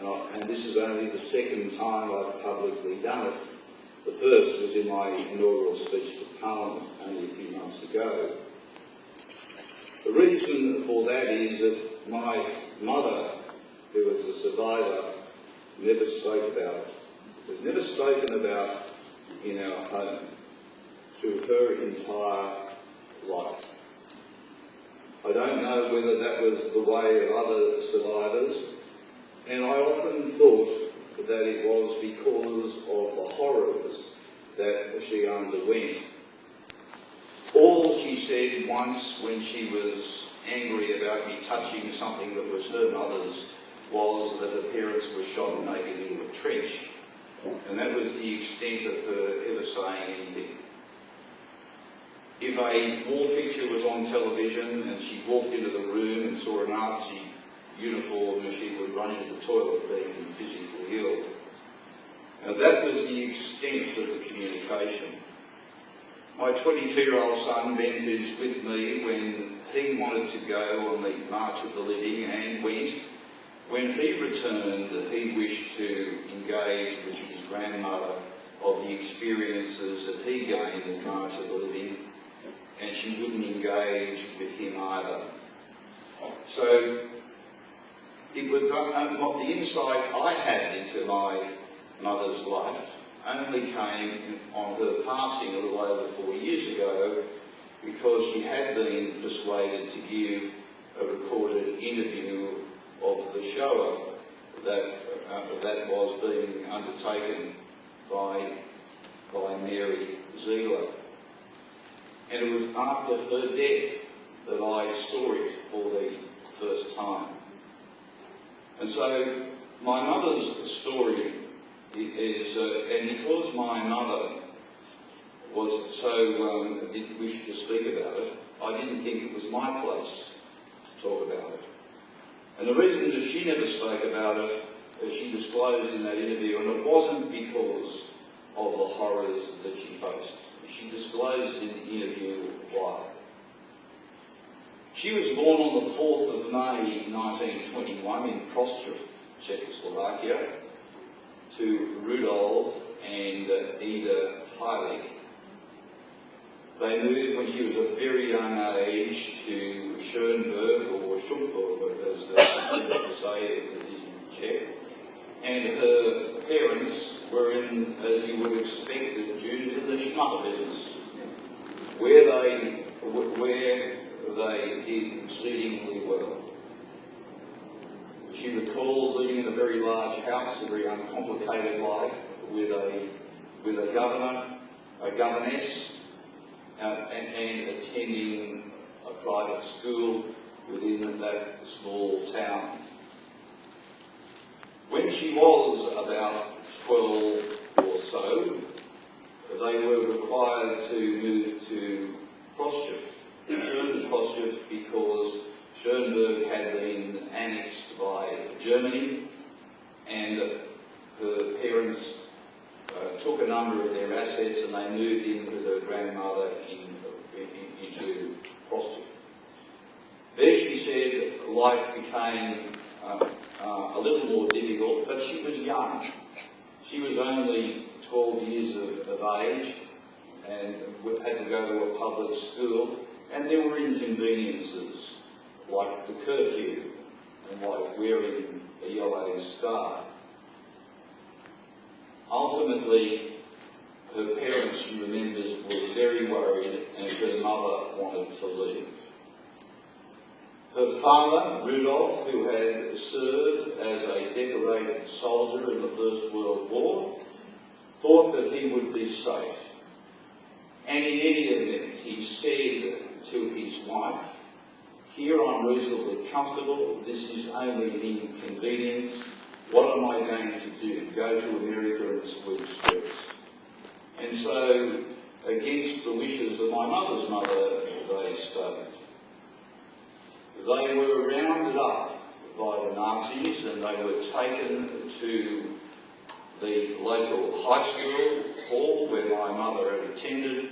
And this is only the second time I've publicly done it. The first was in my inaugural speech to Parliament only a few months ago. The reason for that is that my mother, who was a survivor, never spoke about it. It was never spoken about in our home through her entire life. I don't know whether that was the way of other survivors, and I often thought that it was because of the horrors that she underwent. All she said once when she was angry about me touching something that was her mother's was that her parents were shot naked in a trench. And that was the extent of her ever saying anything. If a war picture was on television and she walked into the room and saw a Nazi uniform, she would run into the toilet being physically ill. Now that was the extent of the communication. My 22-year-old son, Ben, who's with me, when he wanted to go on the March of the Living and went, when he returned, he wished to engage with his grandmother of the experiences that he gained in March of the Living, and she wouldn't engage with him either. So it was the insight I had into my mother's life only came on her passing a little over 4 years ago, because she had been persuaded to give a recorded interview of the shower that was being undertaken by Mary Ziegler. And it was after her death that I saw it for the first time. And so my mother's story is, and because my mother was so didn't wish to speak about it, I didn't think it was my place to talk about it. And the reason that she never spoke about it, as she disclosed in that interview, and it wasn't because of the horrors that she faced. She disclosed in the interview why. She was born on the 4th of May 1921 in Prostějov, Czechoslovakia, to Rudolf and Edith Hoenig. They moved when she was a very young age to Schoenberg, or Schumpburg, as they say it is in Czech. And her parents were in, as you would expect, the Jews in the schmutter business, where they did exceedingly well. She recalls living in a very large house, a very uncomplicated life, with a governor, a governess, and attending a private school within that small town. When she was about 12 or so, they were required to move to Prostějov. They turned to Prostějov because Schoenberg had been annexed by Germany, and her parents took a number of their assets and they moved in with her grandmother into Prostějov. There, she said, life became a little more difficult, but she was young. She was only 12 years of age and had to go to a public school, and there were inconveniences like the curfew and like wearing a yellow scarf. Ultimately, her parents, she remembers, were very worried, and her mother wanted to leave. Her father, Rudolf, who had served as a decorated soldier in the First World War, thought that he would be safe. And in any event, he said to his wife, "Here I'm reasonably comfortable, this is only an inconvenience. What am I going to do? Go to America and sweep streets?" And so, against the wishes of my mother's mother, they stayed. They were rounded up by the Nazis and they were taken to the local high school hall where my mother had attended.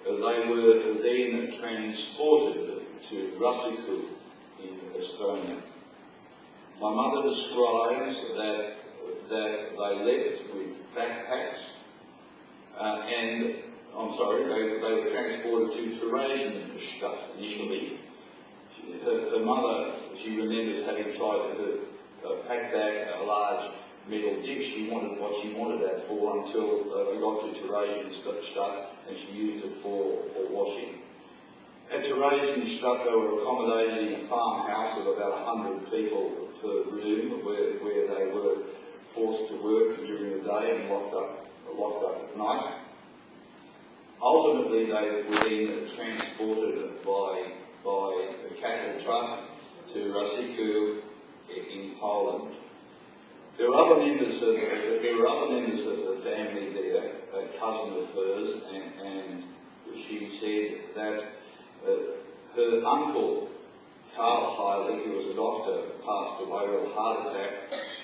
They were then transported to Rusiku in Estonia. My mother describes that they left with backpacks they were transported to Theresienstadt initially. Her mother, she remembers having tried to pack back a large metal dish. She wanted what she wanted that for until they got to Theresienstadt and she used it for washing. At Theresienstadt they were accommodated in a farmhouse of about 100 people per room where they were forced to work during the day and locked up at night. Ultimately, they were then transported by a cattle truck to Rasiku in Poland. There were other members of the family there, a cousin of hers, and she said that her uncle, Karl Heilig, who was a doctor, passed away with a heart attack,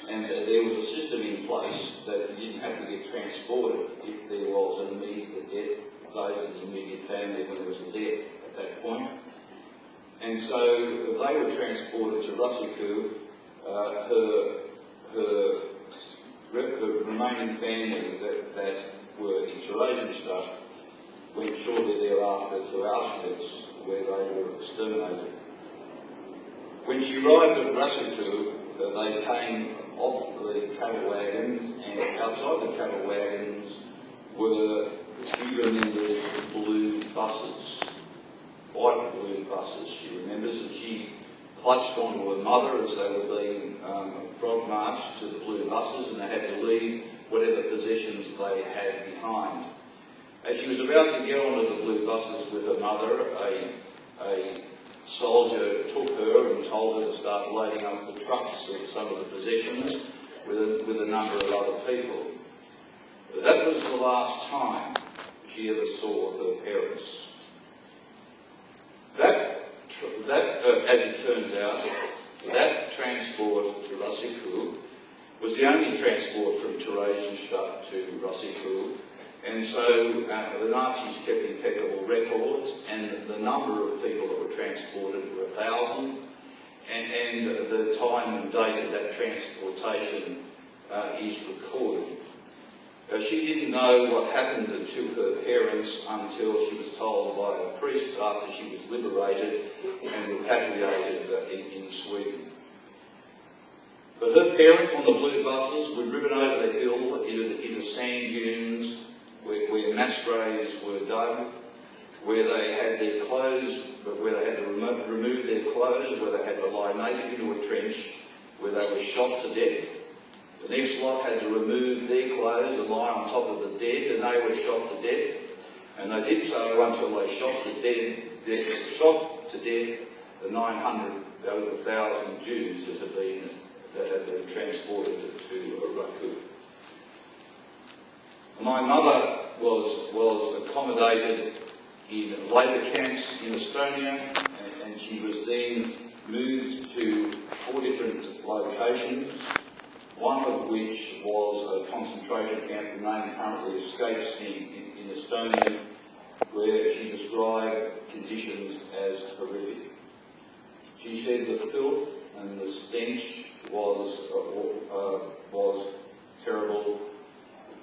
and there was a system in place that you didn't have to get transported if there was an immediate death, those in the immediate family when there was a death at that point. And so they were transported to Rasiku. Her remaining family that were in Theresienstadt went shortly thereafter to Auschwitz, where they were exterminated. When she arrived at Rasiku, they came off the cattle wagons, and outside the cattle wagons were, she remembers, blue buses, white blue buses, she remembers, and she clutched onto her mother as they were being frog marched to the blue buses, and they had to leave whatever possessions they had behind. As she was about to get onto the blue buses with her mother, a soldier took her and told her to start loading up the trucks of some of the possessions with a number of other people. That was the last time she ever saw her parents. As it turns out, that transport to Rasiku was the only transport from Theresienstadt to Rasiku, and so the Nazis kept impeccable records, and the number of people that were transported were 1,000, and the time and date of that transportation is recorded. She didn't know what happened to her parents until she was told by a priest after she was liberated and repatriated in Sweden. But her parents on the blue buses were driven over the hill into sand dunes where mass graves were dug, where they had their clothes, where they had to remove their clothes, where they had to lie naked into a trench, where they were shot to death. The next lot had to remove their clothes and lie on top of the dead, and they were shot to death. And they did so until they shot to death the 900 out of 1,000 Jews that had been transported to Rasiku. My mother was accommodated in labour camps in Estonia, and she was then moved to 4 different locations, one of which was a concentration camp. The name currently escapes me in Estonia, where she described conditions as horrific. She said the filth and the stench was terrible.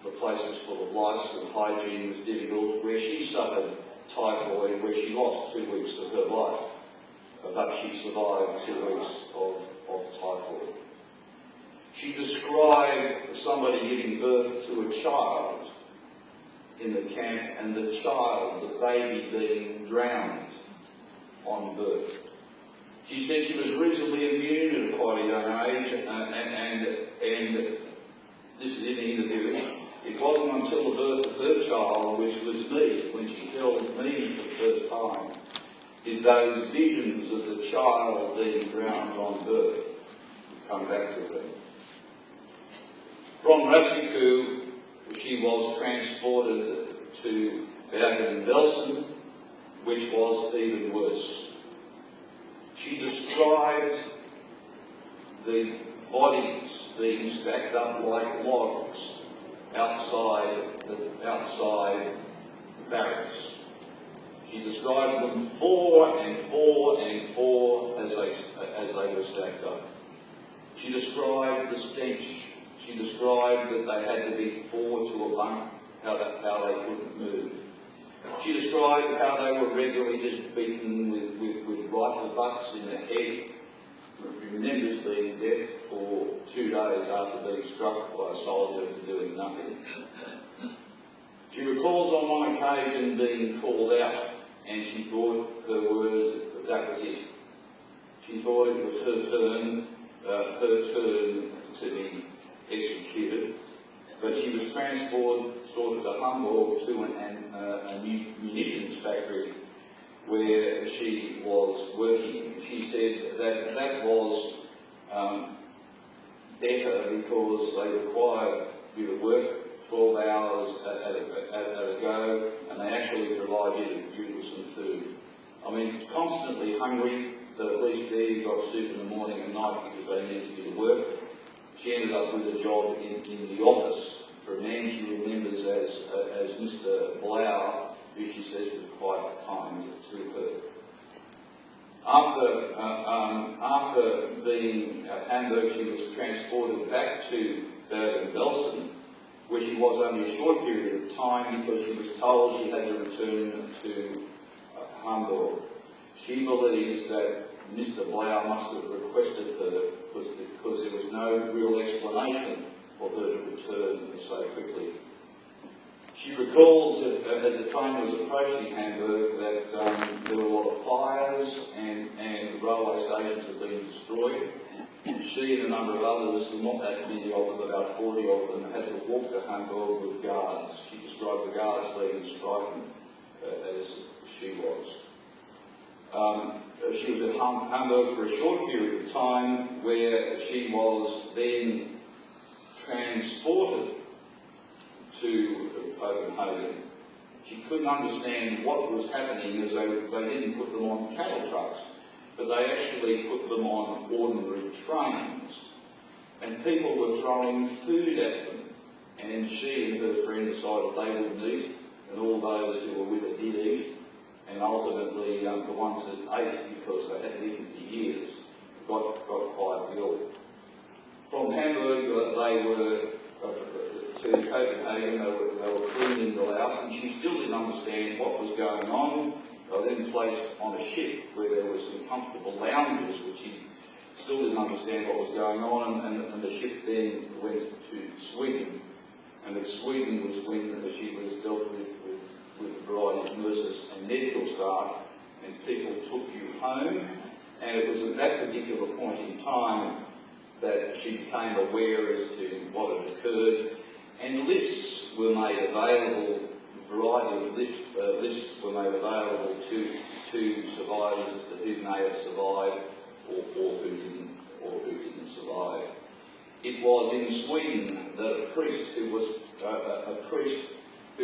The place was full of lice and hygiene was difficult. Where she suffered typhoid, where she lost 2 weeks of her life, but she survived 2 weeks of typhoid. She described somebody giving birth to a child in the camp, and the child, the baby, being drowned on birth. She said she was reasonably immune at quite a young age, and this is in the interview. It wasn't until the birth of her child, which was me, when she held me for the first time, did those visions of the child being drowned on birth come back to her. From Rasiku, she was transported to Bergen-Belsen, which was even worse. She described the bodies being stacked up like logs outside barracks. She described them 4 and 4 and 4 as they were stacked up. She described the stench. She described that they had to be forward to a bunk, how they couldn't move. She described how they were regularly just beaten with rifle butts in the head. Remembers being deaf for 2 days after being struck by a soldier for doing nothing. She recalls on one occasion being called out, and she thought her words that was it. She thought it was her turn to be executed, but she was transported to Hamburg to a munitions factory where she was working. She said that was better because they required you to work 12 hours at a go, and they actually provided you with some food. I mean, constantly hungry, but at least there you got soup in the morning and night because they needed you to work. She ended up with a job in the office for a man she remembers as Mr. Blau, who she says was quite kind to her. After being at Hamburg, she was transported back to Bergen-Belsen, where she was only a short period of time because she was told she had to return to Hamburg. She believes that Mr. Blau must have requested her because there was no real explanation for her to return so quickly. She recalls that as the train was approaching Hamburg that there were a lot of fires and the railway stations had been destroyed. And she and a number of others, not that many of them, about 40 of them, had to walk to Hamburg with guards. She described the guards being as frightened as she was. She was at Hamburg for a short period of time where she was then transported to Copenhagen. She couldn't understand what was happening as they didn't put them on cattle trucks, but they actually put them on ordinary trains. And people were throwing food at them. And she and her friend decided they wouldn't eat, and all those who were with her did eat. And ultimately, the ones that ate, because they hadn't eaten for years, got quite ill. From Hamburg, they were to Copenhagen. They were cleaning the house, and she still didn't understand what was going on. They were then placed on a ship where there were some comfortable lounges, which she still didn't understand what was going on. And the ship then went to Sweden, and at Sweden was when she was dealt with a variety of nurses and medical staff, and people took you home. And it was at that particular point in time that she became aware as to what had occurred, and lists were made available, a variety of lists were made available to survivors as to who may have survived or who didn't survive. It was in Sweden that a priest who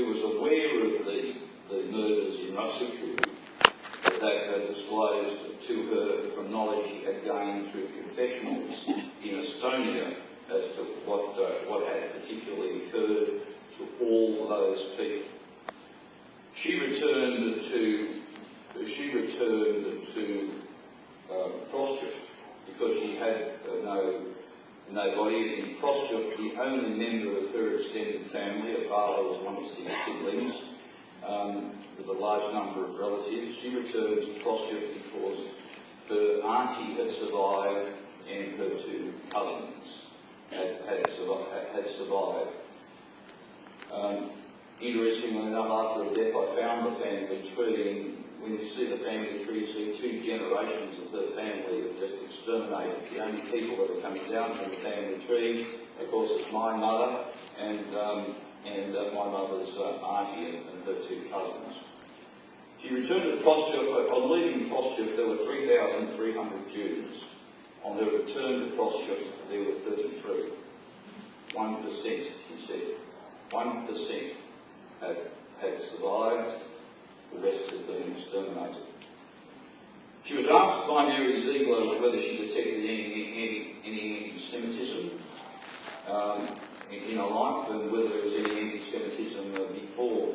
was aware of the murders in Russell that disclosed to her from knowledge he had gained through confessionals in Estonia as to what had particularly occurred to all those people. She returned to Proschov because she had nobody. In Proschov, the only member of her extended family, her father was one of 6 siblings, with a large number of relatives. She returned to Proschov because her auntie had survived and her 2 cousins had survived. Interestingly enough, after her death, I found the family tree, and when you see the family tree, you see 2 generations of her family have just exterminated. The only people that are coming down from the family tree, of course, is my mother and my mother's auntie and her 2 cousins. She returned to Proschov. On leaving Proschov, there were 3,300 Jews. On her return to Proschov, there were 33. 1%, she said. 1% had survived. The rest had been exterminated. She was asked by Mary Ziegler whether she detected any anti-Semitism in her life, and whether there was any anti-Semitism before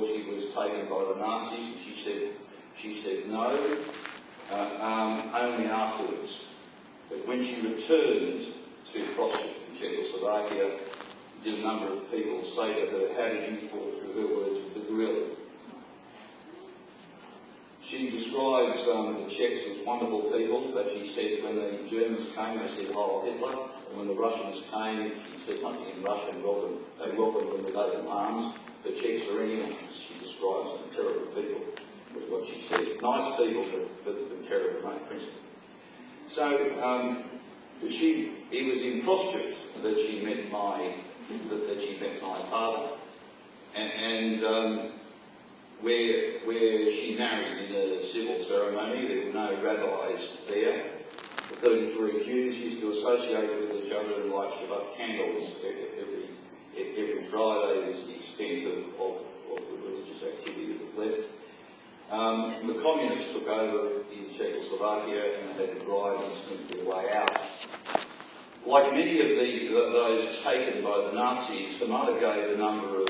she was taken by the Nazis. And she said no, only afterwards. But when she returned to Czechoslovakia, did a number of people say to her, how did you fall through her words, the grill? She describes the Czechs as wonderful people, but she said when the Germans came, they said, Heil Hitler. And when the Russians came, she said something in Russian, they welcomed them with open arms. The Czechs are anyone, she describes them, terrible people, was what she said. Nice people, but terrible, no principle. So, it was in Prostějov that she met my father, and where she married in a civil ceremony. There were no rabbis there. The 33 Jews used to associate with each other and light up candles every Friday. Was the extent of the religious activity that left. The communists took over in Czechoslovakia and had to drive and sneak their way out. Like many of those taken by the Nazis, her mother gave a number of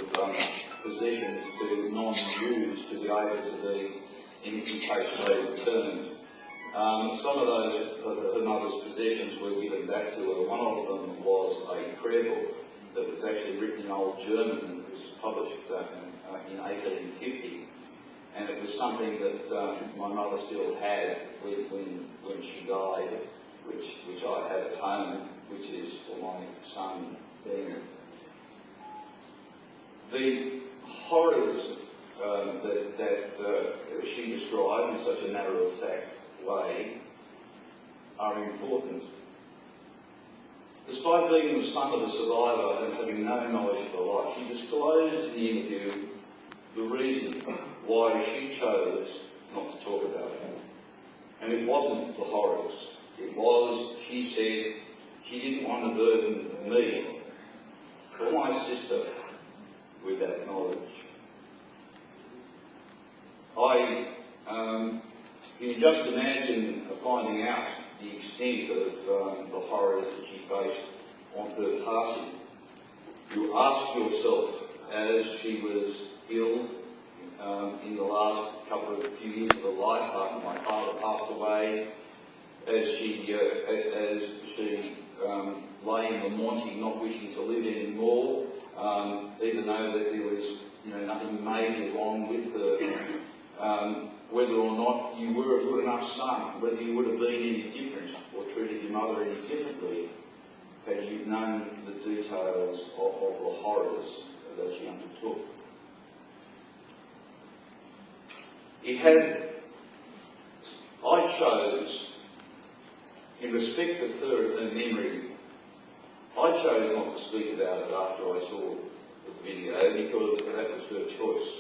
possessions to non-Jews to be able to be in case they returned. Some of those, her mother's possessions were given back to her. One of them was a prayer book that was actually written in Old German and was published in 1850. And it was something that my mother still had when she died, which I had at home, which is for my son, Ben. The horrors that she described in such a matter-of-fact way are important. Despite being the son of a survivor and having no knowledge of her life, she disclosed in the interview the reason why she chose not to talk about it. And it wasn't the horrors. It was, she said, she didn't want to burden me or my sister with that knowledge. Can you just imagine finding out the extent of the horrors that she faced on her passing? You ask yourself, as she was ill in the last few years of her life after my father passed away, as she lay in the Monty not wishing to live anymore, even though that there was nothing major wrong with her, whether or not you were a good enough son, whether you would have been any different or treated your mother any differently had you known the details of the horrors that she undertook. I chose, in respect of her and her memory, I chose not to speak about it after I saw the video because that was her choice,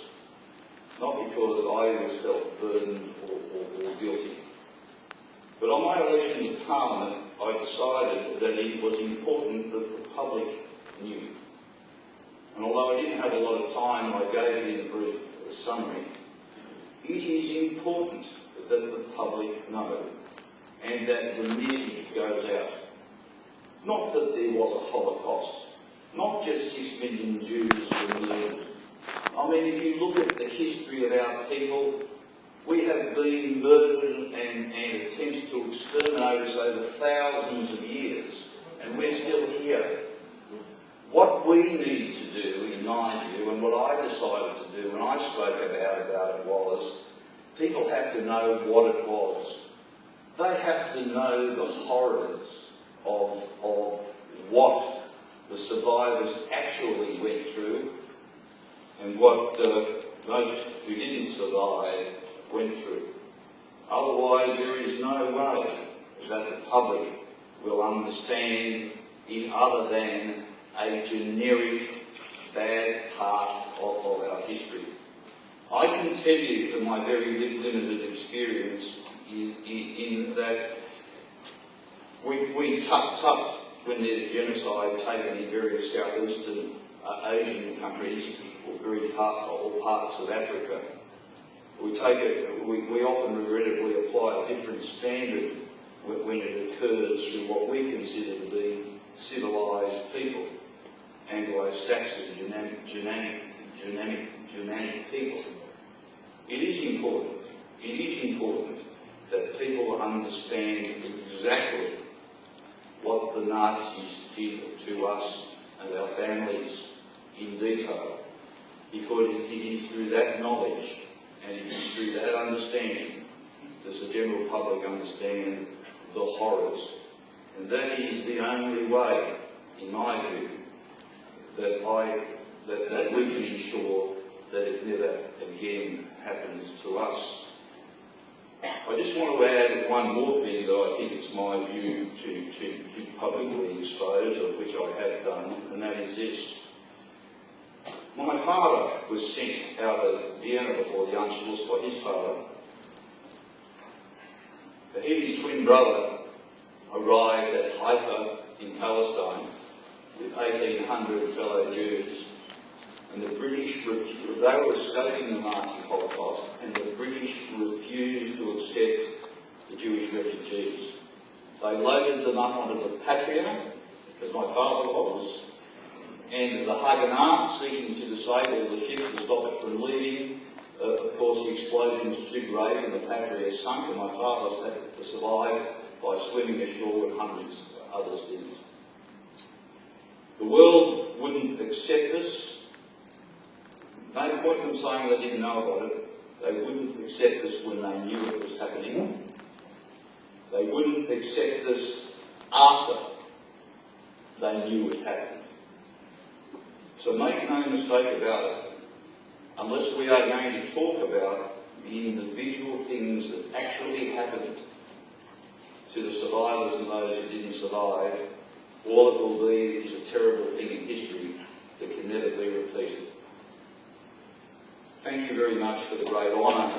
not because I always felt burdened or guilty. But on my election to Parliament, I decided that it was important that the public knew. And although I didn't have a lot of time, I gave it in a brief summary. It is important that the public know and that the message goes out. Not that there was a Holocaust, not just 6 million Jews were murdered. I mean, if you look at the history of our people, we have been murdered and attempts to exterminate us over thousands of years, and we're still here. What we need to do, in my view, and what I decided to do when I spoke about it was, people have to know what it was. They have to know the horrors of what the survivors actually went through and what those who didn't survive went through. Otherwise, there is no way that the public will understand it other than a generic bad part of our history. I can tell you from my very limited experience in that we tut when there's genocide taken in various southeastern Asian countries or parts of Africa. We often regrettably apply a different standard when it occurs to what we consider to be civilised people, Anglo-Saxon, Germanic people. It is important that people understand exactly Nazis did to us and our families in detail, because it is through that knowledge and it is through that understanding that the general public understand the horrors. And that is the only way, in my view, that we can ensure that it never again happens to us. I just want to add one more thing that I think it's my view to publicly expose, of which I have done, and that is this. My father was sent out of Vienna before the Anschluss by his father. He and his twin brother arrived at Haifa in Palestine with 1,800 fellow Jews. And the British refused, they were escaping the Nazi Holocaust, and the British refused to accept the Jewish refugees. They loaded them up onto the Patria, as my father was, and the Haganah, seeking to disable the ship to stop it from leaving. Of course, the explosion was too great and the Patria sunk, and my father had to survive by swimming ashore, and hundreds of others did. The world wouldn't accept this. No point in them saying they didn't know about it. They wouldn't accept this when they knew it was happening. They wouldn't accept this after they knew it happened. So make no mistake about it. Unless we are going to talk about the individual things that actually happened to the survivors and those who didn't survive, all it will be is a terrible thing in history that can never be repeated. Thank you very much for the great honour.